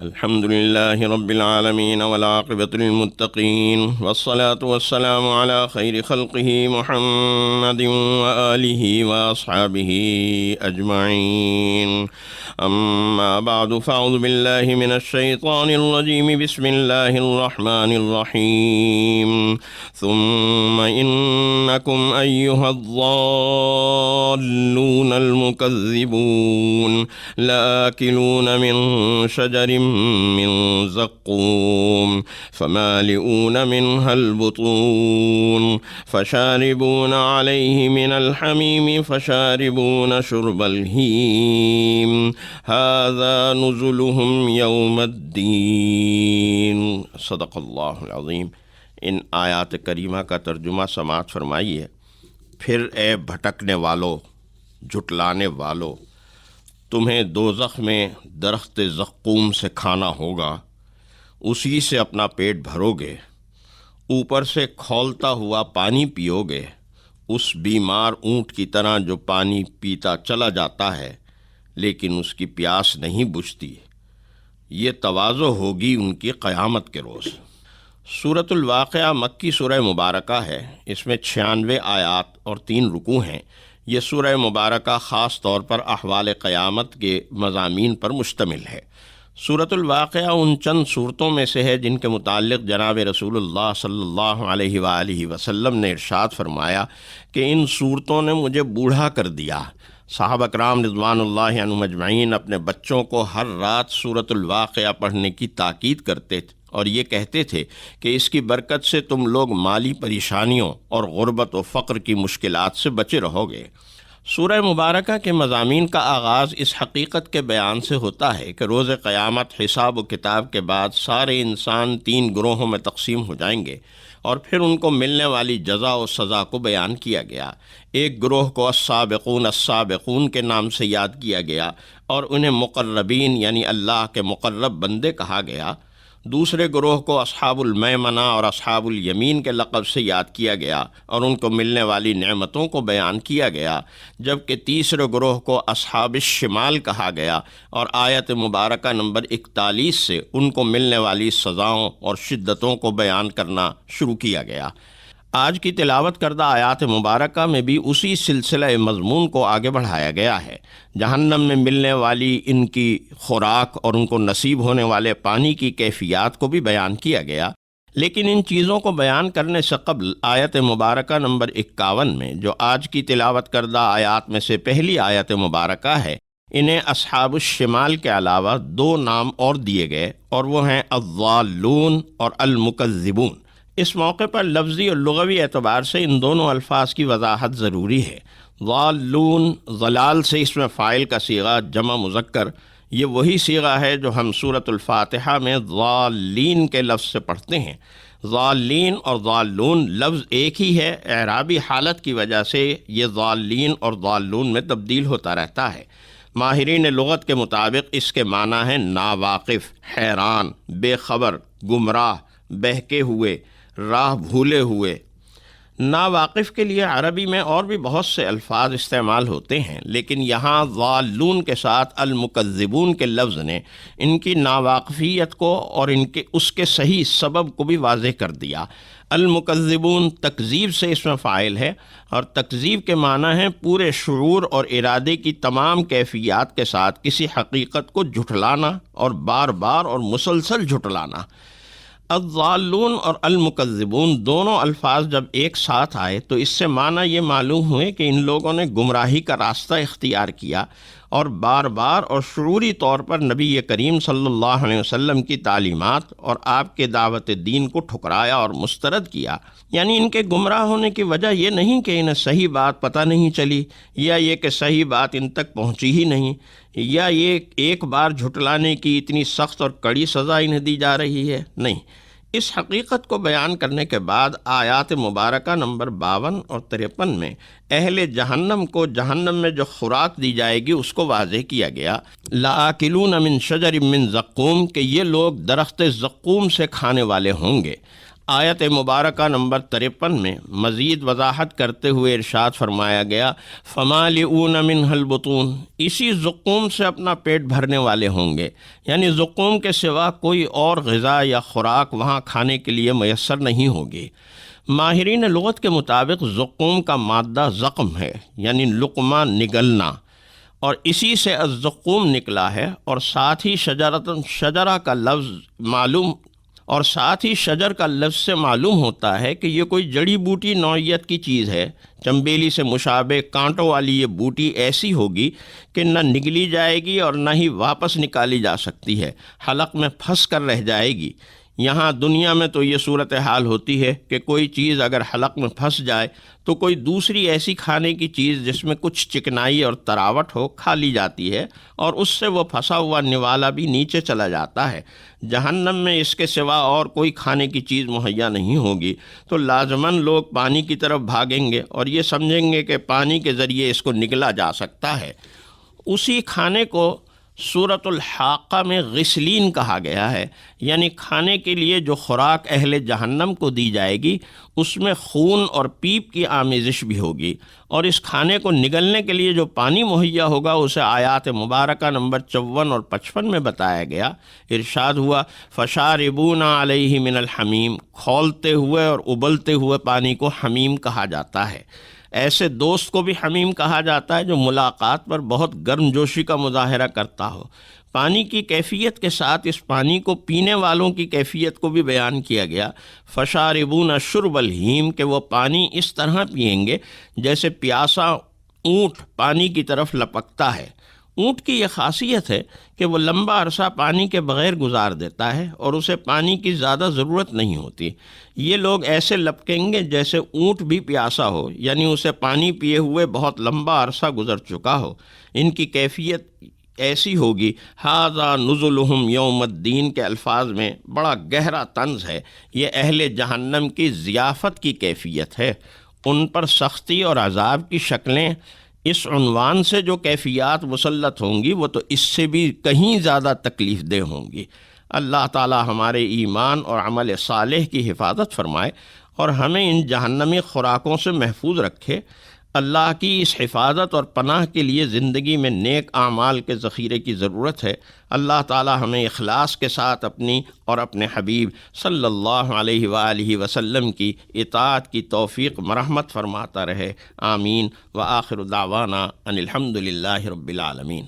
الحمد لله رب العالمين والعاقبة للمتقين والصلاة والسلام على خير خلقه محمد وآله وأصحابه أجمعين. أما بعد فأعوذ بالله من الشيطان الرجيم. بسم الله الرحمن الرحيم. ثم إنكم أيها الضالون المكذبون لآكلون من شجر من زقوم فمالئون منها البطون فشاربون عليه من الحميم فشاربون شرب الهيم هذا نزلهم يوم الدين. صدق اللہ العظیم. ان آیات کریمہ کا ترجمہ سماعت فرمائیے. پھر اے بھٹکنے والو، جھٹلانے والو، تمہیں دوزخ میں درخت زقوم سے کھانا ہوگا، اسی سے اپنا پیٹ بھرو گے، اوپر سے کھولتا ہوا پانی پیو گے، اس بیمار اونٹ کی طرح جو پانی پیتا چلا جاتا ہے لیکن اس کی پیاس نہیں بجھتی. یہ تواضع ہوگی ان کی قیامت کے روز. سورۃ الواقعہ مکی سورہ مبارکہ ہے. اس میں 96 آیات اور 3 رکوع ہیں. یہ سورہ مبارکہ خاص طور پر احوال قیامت کے مضامین پر مشتمل ہے. سورۃ الواقعہ ان چند صورتوں میں سے ہے جن کے متعلق جناب رسول اللہ صلی اللہ علیہ وآلہ وسلم نے ارشاد فرمایا کہ ان صورتوں نے مجھے بوڑھا کر دیا. صحابہ کرام رضوان اللہ عنہم اجمعین اپنے بچوں کو ہر رات سورۃ الواقعہ پڑھنے کی تاکید کرتے تھے اور یہ کہتے تھے کہ اس کی برکت سے تم لوگ مالی پریشانیوں اور غربت و فقر کی مشکلات سے بچے رہو گے. سورہ مبارکہ کے مضامین کا آغاز اس حقیقت کے بیان سے ہوتا ہے کہ روز قیامت حساب و کتاب کے بعد سارے انسان 3 گروہوں میں تقسیم ہو جائیں گے اور پھر ان کو ملنے والی جزا و سزا کو بیان کیا گیا. ایک گروہ کو السابقون السابقون کے نام سے یاد کیا گیا اور انہیں مقربین یعنی اللہ کے مقرب بندے کہا گیا. دوسرے گروہ کو اصحاب المیمنہ اور اصحاب الیمین کے لقب سے یاد کیا گیا اور ان کو ملنے والی نعمتوں کو بیان کیا گیا، جبکہ تیسرے گروہ کو اصحاب الشمال کہا گیا اور آیت مبارکہ نمبر 41 سے ان کو ملنے والی سزاؤں اور شدتوں کو بیان کرنا شروع کیا گیا. آج کی تلاوت کردہ آیات مبارکہ میں بھی اسی سلسلہ مضمون کو آگے بڑھایا گیا ہے. جہنم میں ملنے والی ان کی خوراک اور ان کو نصیب ہونے والے پانی کی کیفیات کو بھی بیان کیا گیا. لیکن ان چیزوں کو بیان کرنے سے قبل آیت مبارکہ نمبر 51 میں جو آج کی تلاوت کردہ آیات میں سے پہلی آیت مبارکہ ہے، انہیں اصحاب الشمال کے علاوہ 2 نام اور دیے گئے اور وہ ہیں الضالون اور المکذبون. اس موقع پر لفظی اور لغوی اعتبار سے ان دونوں الفاظ کی وضاحت ضروری ہے. ضالون، ضلال سے اس میں فاعل کا صیغہ جمع مذکر، یہ وہی صیغہ ہے جو ہم سورۃ الفاتحہ میں ضالین کے لفظ سے پڑھتے ہیں. ضالین اور ضالون لفظ ایک ہی ہے، اعرابی حالت کی وجہ سے یہ ضالین اور ضالون میں تبدیل ہوتا رہتا ہے. ماہرین لغت کے مطابق اس کے معنی ہیں ناواقف، حیران، بے خبر، گمراہ، بہکے ہوئے، راہ بھولے ہوئے. ناواقف کے لیے عربی میں اور بھی بہت سے الفاظ استعمال ہوتے ہیں، لیکن یہاں ضالون کے ساتھ المکذبون کے لفظ نے ان کی ناواقفیت کو اور اس کے صحیح سبب کو بھی واضح کر دیا. المکذبون تکذیب سے اس میں فاعل ہے اور تکذیب کے معنی ہے پورے شعور اور ارادے کی تمام کیفیات کے ساتھ کسی حقیقت کو جھٹلانا اور بار بار اور مسلسل جھٹلانا. الضالون اور المکذبون دونوں الفاظ جب ایک ساتھ آئے تو اس سے معنی یہ معلوم ہوئے کہ ان لوگوں نے گمراہی کا راستہ اختیار کیا اور بار بار اور شعوری طور پر نبی کریم صلی اللہ علیہ وسلم کی تعلیمات اور آپ کے دعوت دین کو ٹھکرایا اور مسترد کیا. یعنی ان کے گمراہ ہونے کی وجہ یہ نہیں کہ انہیں صحیح بات پتہ نہیں چلی، یا یہ کہ صحیح بات ان تک پہنچی ہی نہیں، یا یہ ایک بار جھٹلانے کی اتنی سخت اور کڑی سزا انہیں دی جا رہی ہے. نہیں، اس حقیقت کو بیان کرنے کے بعد آیات مبارکہ نمبر 52 اور 53 میں اہل جہنم کو جہنم میں جو خوراک دی جائے گی اس کو واضح کیا گیا. لآکلون من شجر من زقوم، کہ یہ لوگ درخت زقوم سے کھانے والے ہوں گے. آیت مبارکہ نمبر 53 میں مزید وضاحت کرتے ہوئے ارشاد فرمایا گیا فمالئون منہ البطون، اسی زقوم سے اپنا پیٹ بھرنے والے ہوں گے، یعنی زقوم کے سوا کوئی اور غذا یا خوراک وہاں کھانے کے لیے میسر نہیں ہوگی۔ ماہرین لغت کے مطابق زقوم کا مادہ زقم ہے، یعنی لقمہ نگلنا، اور اسی سے الزقوم نکلا ہے، اور ساتھ ہی شجرہ کا لفظ شجر کا لفظ سے معلوم ہوتا ہے کہ یہ کوئی جڑی بوٹی نوعیت کی چیز ہے۔ چنبیلی سے مشابہ کانٹوں والی یہ بوٹی ایسی ہوگی کہ نہ نگلی جائے گی اور نہ ہی واپس نکالی جا سکتی ہے، حلق میں پھنس کر رہ جائے گی۔ یہاں دنیا میں تو یہ صورتحال ہوتی ہے کہ کوئی چیز اگر حلق میں پھنس جائے تو کوئی دوسری ایسی کھانے کی چیز جس میں کچھ چکنائی اور تراوٹ ہو کھا لی جاتی ہے، اور اس سے وہ پھنسا ہوا نوالا بھی نیچے چلا جاتا ہے۔ جہنم میں اس کے سوا اور کوئی کھانے کی چیز مہیا نہیں ہوگی، تو لازماً لوگ پانی کی طرف بھاگیں گے اور یہ سمجھیں گے کہ پانی کے ذریعے اس کو نگلا جا سکتا ہے۔ اسی کھانے کو سورۃ الحاقہ میں غسلین کہا گیا ہے، یعنی کھانے کے لیے جو خوراک اہل جہنم کو دی جائے گی اس میں خون اور پیپ کی آمیزش بھی ہوگی، اور اس کھانے کو نگلنے کے لیے جو پانی مہیا ہوگا اسے آیات مبارکہ نمبر 54 اور 55 میں بتایا گیا۔ ارشاد ہوا فشاربون علیہ من الحمیم، کھولتے ہوئے اور ابلتے ہوئے پانی کو حمیم کہا جاتا ہے۔ ایسے دوست کو بھی حمیم کہا جاتا ہے جو ملاقات پر بہت گرم جوشی کا مظاہرہ کرتا ہو۔ پانی کی کیفیت کے ساتھ اس پانی کو پینے والوں کی کیفیت کو بھی بیان کیا گیا۔ فشاربون شرب الہیم، کہ وہ پانی اس طرح پئیں گے جیسے پیاسا اونٹ پانی کی طرف لپکتا ہے۔ اونٹ کی یہ خاصیت ہے کہ وہ لمبا عرصہ پانی کے بغیر گزار دیتا ہے اور اسے پانی کی زیادہ ضرورت نہیں ہوتی۔ یہ لوگ ایسے لپکیں گے جیسے اونٹ بھی پیاسا ہو، یعنی اسے پانی پیے ہوئے بہت لمبا عرصہ گزر چکا ہو۔ ان کی کیفیت ایسی ہوگی، ھذا نزلہم یوم الدین کے الفاظ میں بڑا گہرا طنز ہے۔ یہ اہل جہنم کی ضیافت کی کیفیت ہے۔ ان پر سختی اور عذاب کی شکلیں اس عنوان سے جو کیفیات مسلط ہوں گی وہ تو اس سے بھی کہیں زیادہ تکلیف دہ ہوں گی۔ اللہ تعالی ہمارے ایمان اور عمل صالح کی حفاظت فرمائے اور ہمیں ان جہنمی خوراکوں سے محفوظ رکھے۔ اللہ کی اس حفاظت اور پناہ کے لیے زندگی میں نیک اعمال کے ذخیرے کی ضرورت ہے۔ اللہ تعالی ہمیں اخلاص کے ساتھ اپنی اور اپنے حبیب صلی اللہ علیہ وآلہ وسلم کی اطاعت کی توفیق مرحمت فرماتا رہے، آمین۔ وآخر دعوانا ان الحمد للہ رب العالمین۔